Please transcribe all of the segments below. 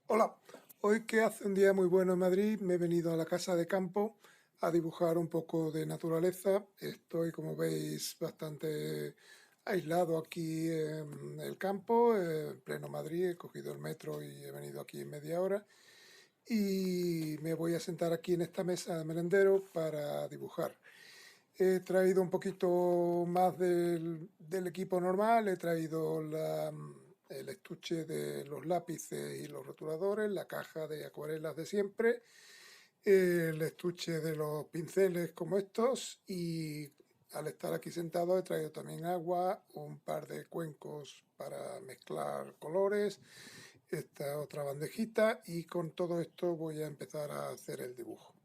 Hola, hoy que hace un día muy bueno en Madrid, me he venido a la casa de campo a dibujar un poco de naturaleza. Estoy, como veis, bastante aislado aquí en el campo, en pleno Madrid. He cogido el metro y he venido aquí en media hora. Y me voy a sentar aquí en esta mesa de merendero para dibujar. He traído un poquito más del equipo normal, he traído el estuche de los lápices y los rotuladores, la caja de acuarelas de siempre, el estuche de los pinceles como estos y al estar aquí sentado he traído también agua, un par de cuencos para mezclar colores, esta otra bandejita y con todo esto voy a empezar a hacer el dibujo.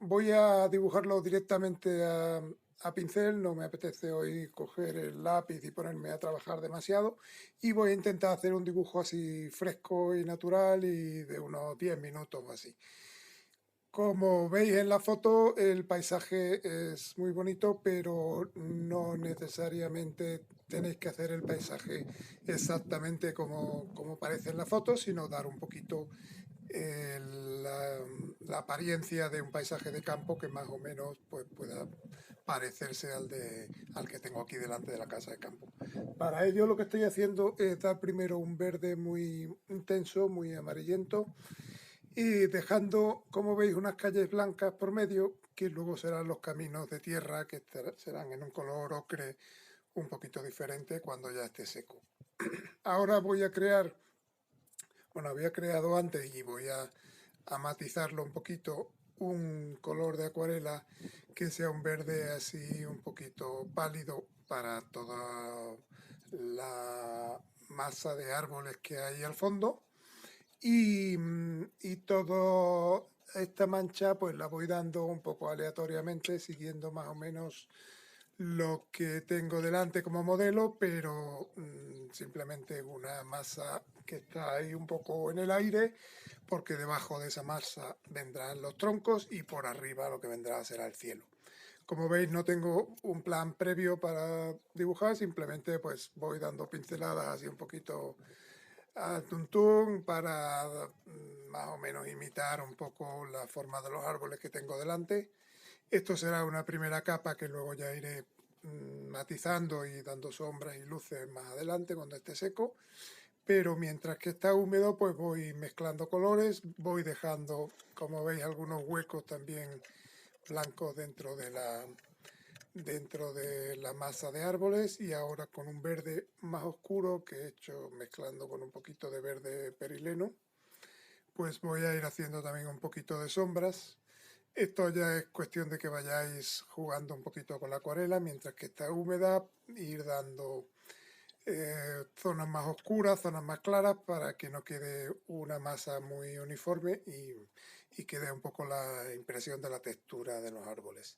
Voy a dibujarlo directamente a pincel, no me apetece hoy coger el lápiz y ponerme a trabajar demasiado y voy a intentar hacer un dibujo así fresco y natural y de unos 10 minutos o así. Como veis en la foto, el paisaje es muy bonito, pero no necesariamente tenéis que hacer el paisaje exactamente como parece en la foto, sino dar un poquito la apariencia de un paisaje de campo que más o menos pues, pueda parecerse al que tengo aquí delante de la casa de campo. Para ello lo que estoy haciendo es dar primero un verde muy intenso, muy amarillento, y dejando, como veis, unas calles blancas por medio, que luego serán los caminos de tierra, que serán en un color ocre un poquito diferente cuando ya esté seco. Ahora voy a crear, bueno, había creado antes y voy a matizarlo un poquito, un color de acuarela que sea un verde así un poquito pálido para toda la masa de árboles que hay al fondo y toda esta mancha pues la voy dando un poco aleatoriamente siguiendo más o menos lo que tengo delante como modelo, pero simplemente una masa que está ahí un poco en el aire, porque debajo de esa masa vendrán los troncos y por arriba lo que vendrá será el cielo. Como veis, no tengo un plan previo para dibujar, simplemente pues voy dando pinceladas así un poquito a tuntún para más o menos imitar un poco la forma de los árboles que tengo delante. Esto será una primera capa que luego ya iré matizando y dando sombras y luces más adelante cuando esté seco. Pero mientras que está húmedo, pues voy mezclando colores, voy dejando, como veis, algunos huecos también blancos dentro de la masa de árboles y ahora con un verde más oscuro que he hecho mezclando con un poquito de verde perileno, pues voy a ir haciendo también un poquito de sombras. Esto ya es cuestión de que vayáis jugando un poquito con la acuarela mientras que está húmeda, ir dando zonas más oscuras, zonas más claras para que no quede una masa muy uniforme y quede un poco la impresión de la textura de los árboles.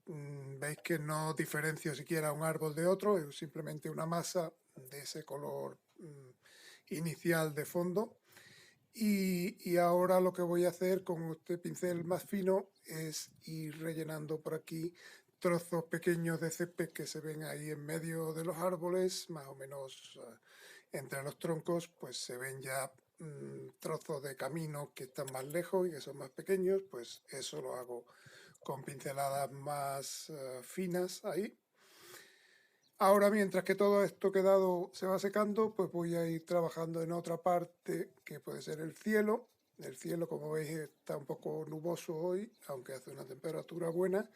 Veis que no diferencio siquiera un árbol de otro, es simplemente una masa de ese color inicial de fondo y ahora lo que voy a hacer con este pincel más fino es ir rellenando por aquí trozos pequeños de césped que se ven ahí en medio de los árboles, más o menos entre los troncos, pues se ven ya trozos de camino que están más lejos y que son más pequeños, pues eso lo hago con pinceladas más finas ahí. Ahora, mientras que todo esto quedado se va secando, pues voy a ir trabajando en otra parte que puede ser el cielo. El cielo, como veis, está un poco nuboso hoy, aunque hace una temperatura buena.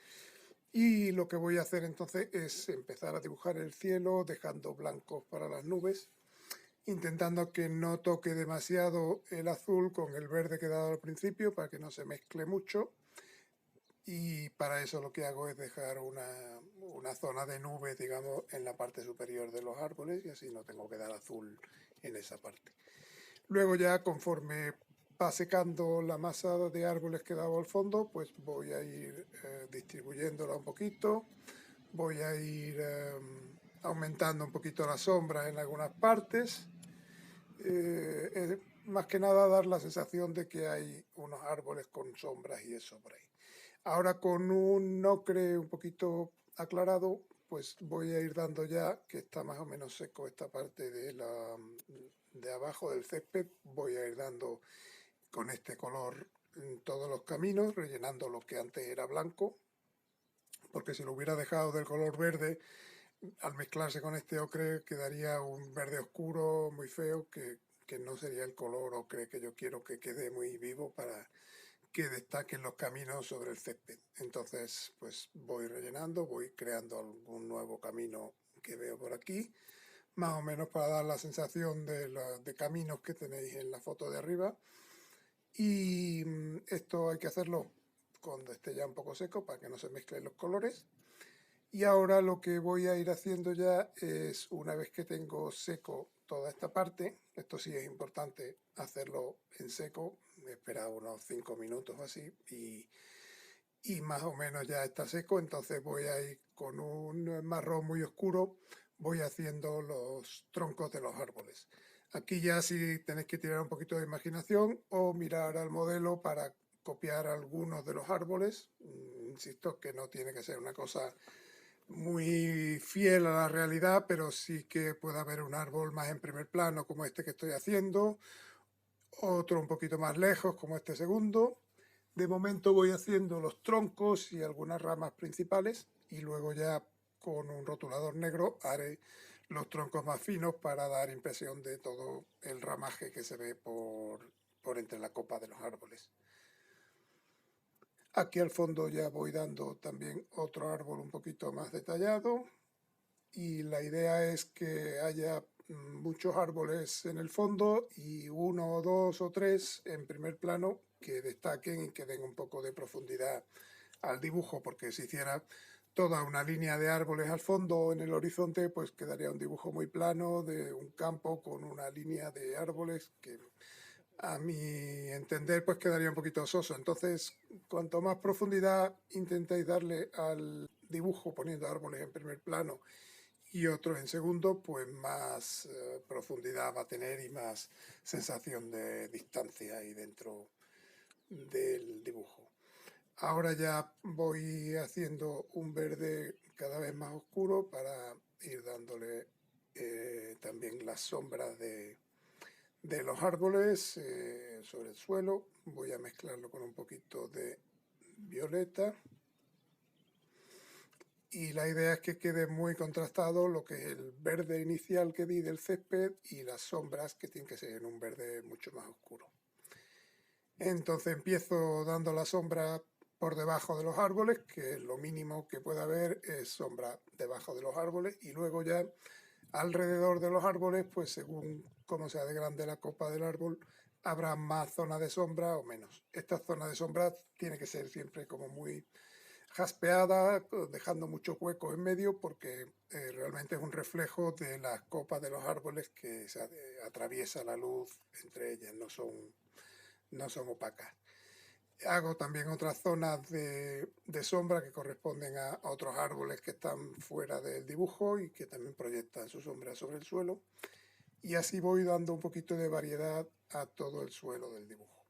Y lo que voy a hacer entonces es empezar a dibujar el cielo, dejando blancos para las nubes, intentando que no toque demasiado el azul con el verde que he dado al principio, para que no se mezcle mucho y para eso lo que hago es dejar una zona de nube, digamos, en la parte superior de los árboles y así no tengo que dar azul en esa parte. Luego ya conforme va secando la masa de árboles que he dado al fondo, pues voy a ir distribuyéndola un poquito, voy a ir aumentando un poquito las sombras en algunas partes. Más que nada dar la sensación de que hay unos árboles con sombras y eso por ahí. Ahora con un ocre un poquito aclarado, pues voy a ir dando ya, que está más o menos seco esta parte de abajo del césped, voy a ir dando con este color en todos los caminos, rellenando lo que antes era blanco, porque si lo hubiera dejado del color verde, al mezclarse con este ocre quedaría un verde oscuro muy feo que no sería el color ocre que yo quiero que quede muy vivo para que destaquen los caminos sobre el césped. Entonces, pues voy rellenando, voy creando algún nuevo camino que veo por aquí, más o menos para dar la sensación de caminos que tenéis en la foto de arriba. Y esto hay que hacerlo cuando esté ya un poco seco para que no se mezclen los colores. Y ahora lo que voy a ir haciendo ya es, una vez que tengo seco toda esta parte, esto sí es importante hacerlo en seco, esperar unos 5 minutos o así, y más o menos ya está seco, entonces voy a ir con un marrón muy oscuro, voy haciendo los troncos de los árboles. Aquí ya sí tenéis que tirar un poquito de imaginación o mirar al modelo para copiar algunos de los árboles. Insisto que no tiene que ser una cosa muy fiel a la realidad, pero sí que puede haber un árbol más en primer plano como este que estoy haciendo, otro un poquito más lejos como este segundo. De momento voy haciendo los troncos y algunas ramas principales y luego ya con un rotulador negro haré los troncos más finos para dar impresión de todo el ramaje que se ve por entre la copa de los árboles. Aquí al fondo ya voy dando también otro árbol un poquito más detallado y la idea es que haya muchos árboles en el fondo y uno o dos o tres en primer plano que destaquen y que den un poco de profundidad al dibujo, porque si hiciera toda una línea de árboles al fondo en el horizonte, pues quedaría un dibujo muy plano de un campo con una línea de árboles que a mi entender pues quedaría un poquito soso. Entonces, cuanto más profundidad intentéis darle al dibujo poniendo árboles en primer plano y otros en segundo, pues más profundidad va a tener y más sensación de distancia ahí dentro del dibujo. Ahora ya voy haciendo un verde cada vez más oscuro para ir dándole también las sombras de los árboles sobre el suelo. Voy a mezclarlo con un poquito de violeta. Y la idea es que quede muy contrastado lo que es el verde inicial que di del césped y las sombras que tienen que ser en un verde mucho más oscuro. Entonces empiezo dando la sombra por debajo de los árboles, que lo mínimo que puede haber es sombra debajo de los árboles, y luego ya alrededor de los árboles, pues según cómo sea de grande la copa del árbol, habrá más zona de sombra o menos. Esta zona de sombra tiene que ser siempre como muy jaspeada, dejando muchos huecos en medio, porque realmente es un reflejo de las copas de los árboles que se atraviesa la luz entre ellas, no son opacas. Hago también otras zonas de sombra que corresponden a otros árboles que están fuera del dibujo y que también proyectan su sombra sobre el suelo. Y así voy dando un poquito de variedad a todo el suelo del dibujo.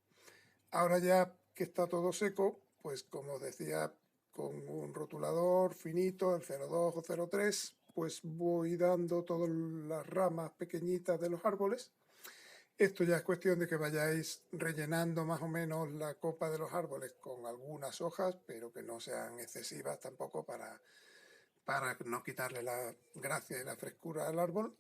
Ahora ya que está todo seco, pues como os decía, con un rotulador finito, el 02 o 03, pues voy dando todas las ramas pequeñitas de los árboles. Esto ya es cuestión de que vayáis rellenando más o menos la copa de los árboles con algunas hojas, pero que no sean excesivas tampoco para no quitarle la gracia y la frescura al árbol,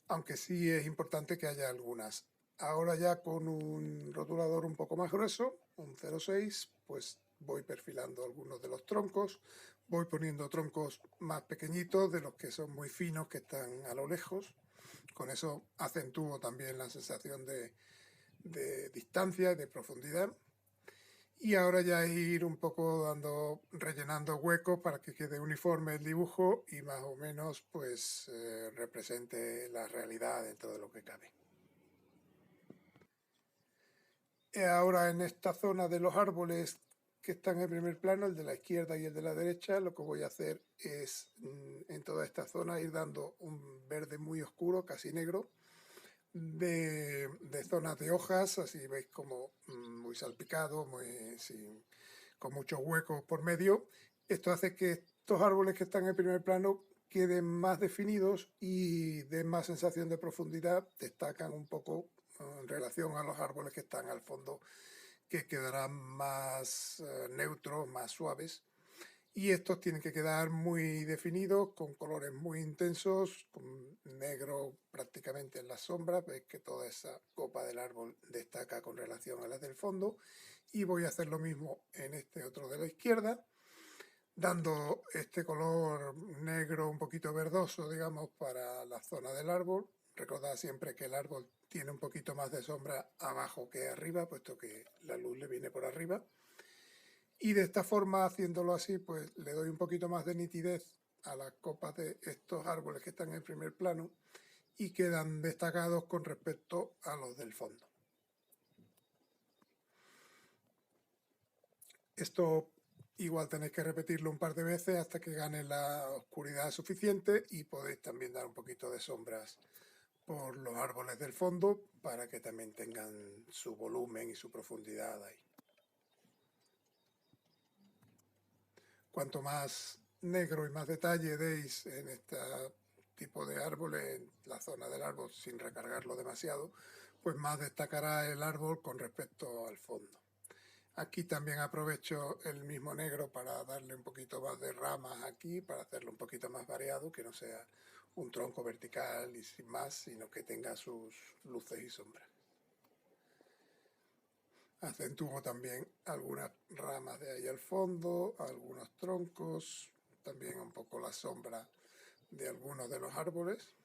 aunque sí es importante que haya algunas. Ahora ya con un rotulador un poco más grueso, un 0,6, pues voy perfilando algunos de los troncos, voy poniendo troncos más pequeñitos de los que son muy finos, que están a lo lejos. Con eso acentúo también la sensación de distancia y de profundidad. Y ahora ya ir un poco rellenando huecos para que quede uniforme el dibujo y más o menos pues represente la realidad dentro de lo que cabe. Ahora en esta zona de los árboles que están en primer plano, el de la izquierda y el de la derecha, lo que voy a hacer es en toda esta zona ir dando un verde muy oscuro, casi negro, de zonas de hojas, así veis como muy salpicado, con muchos huecos por medio. Esto hace que estos árboles que están en primer plano queden más definidos y den más sensación de profundidad, destacan un poco en relación a los árboles que están al fondo, que quedarán más neutros, más suaves. Y estos tienen que quedar muy definidos, con colores muy intensos, con negro prácticamente en las sombras. Veis que toda esa copa del árbol destaca con relación a las del fondo. Y voy a hacer lo mismo en este otro de la izquierda, dando este color negro un poquito verdoso, digamos, para la zona del árbol. Recordad siempre que el árbol tiene un poquito más de sombra abajo que arriba, puesto que la luz le viene por arriba. Y de esta forma, haciéndolo así, pues le doy un poquito más de nitidez a las copas de estos árboles que están en primer plano y quedan destacados con respecto a los del fondo. Esto igual tenéis que repetirlo un par de veces hasta que gane la oscuridad suficiente, y podéis también dar un poquito de sombras por los árboles del fondo para que también tengan su volumen y su profundidad ahí. Cuanto más negro y más detalle deis en este tipo de árboles, en la zona del árbol, sin recargarlo demasiado, pues más destacará el árbol con respecto al fondo. Aquí también aprovecho el mismo negro para darle un poquito más de ramas aquí, para hacerlo un poquito más variado, que no sea un tronco vertical y sin más, sino que tenga sus luces y sombras. Acentúo también algunas ramas de ahí al fondo, algunos troncos, también un poco la sombra de algunos de los árboles.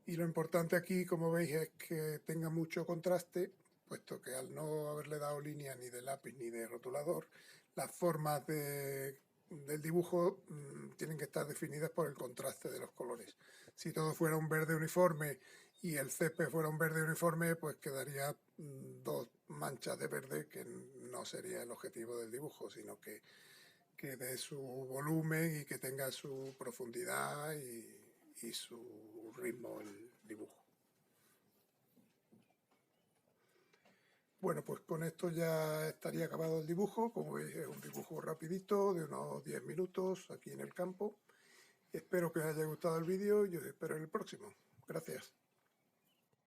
Y lo importante aquí, como veis, es que tenga mucho contraste, puesto que al no haberle dado línea ni de lápiz ni de rotulador, las formas del dibujo tienen que estar definidas por el contraste de los colores. Si todo fuera un verde uniforme y el césped fuera un verde uniforme, pues quedaría dos manchas de verde, que no sería el objetivo del dibujo, sino que dé su volumen y que tenga su profundidad y su ritmo el dibujo. Bueno, pues con esto ya estaría acabado el dibujo. Como veis, es un dibujo rapidito de unos 10 minutos aquí en el campo. Espero que os haya gustado el vídeo y os espero en el próximo. Gracias.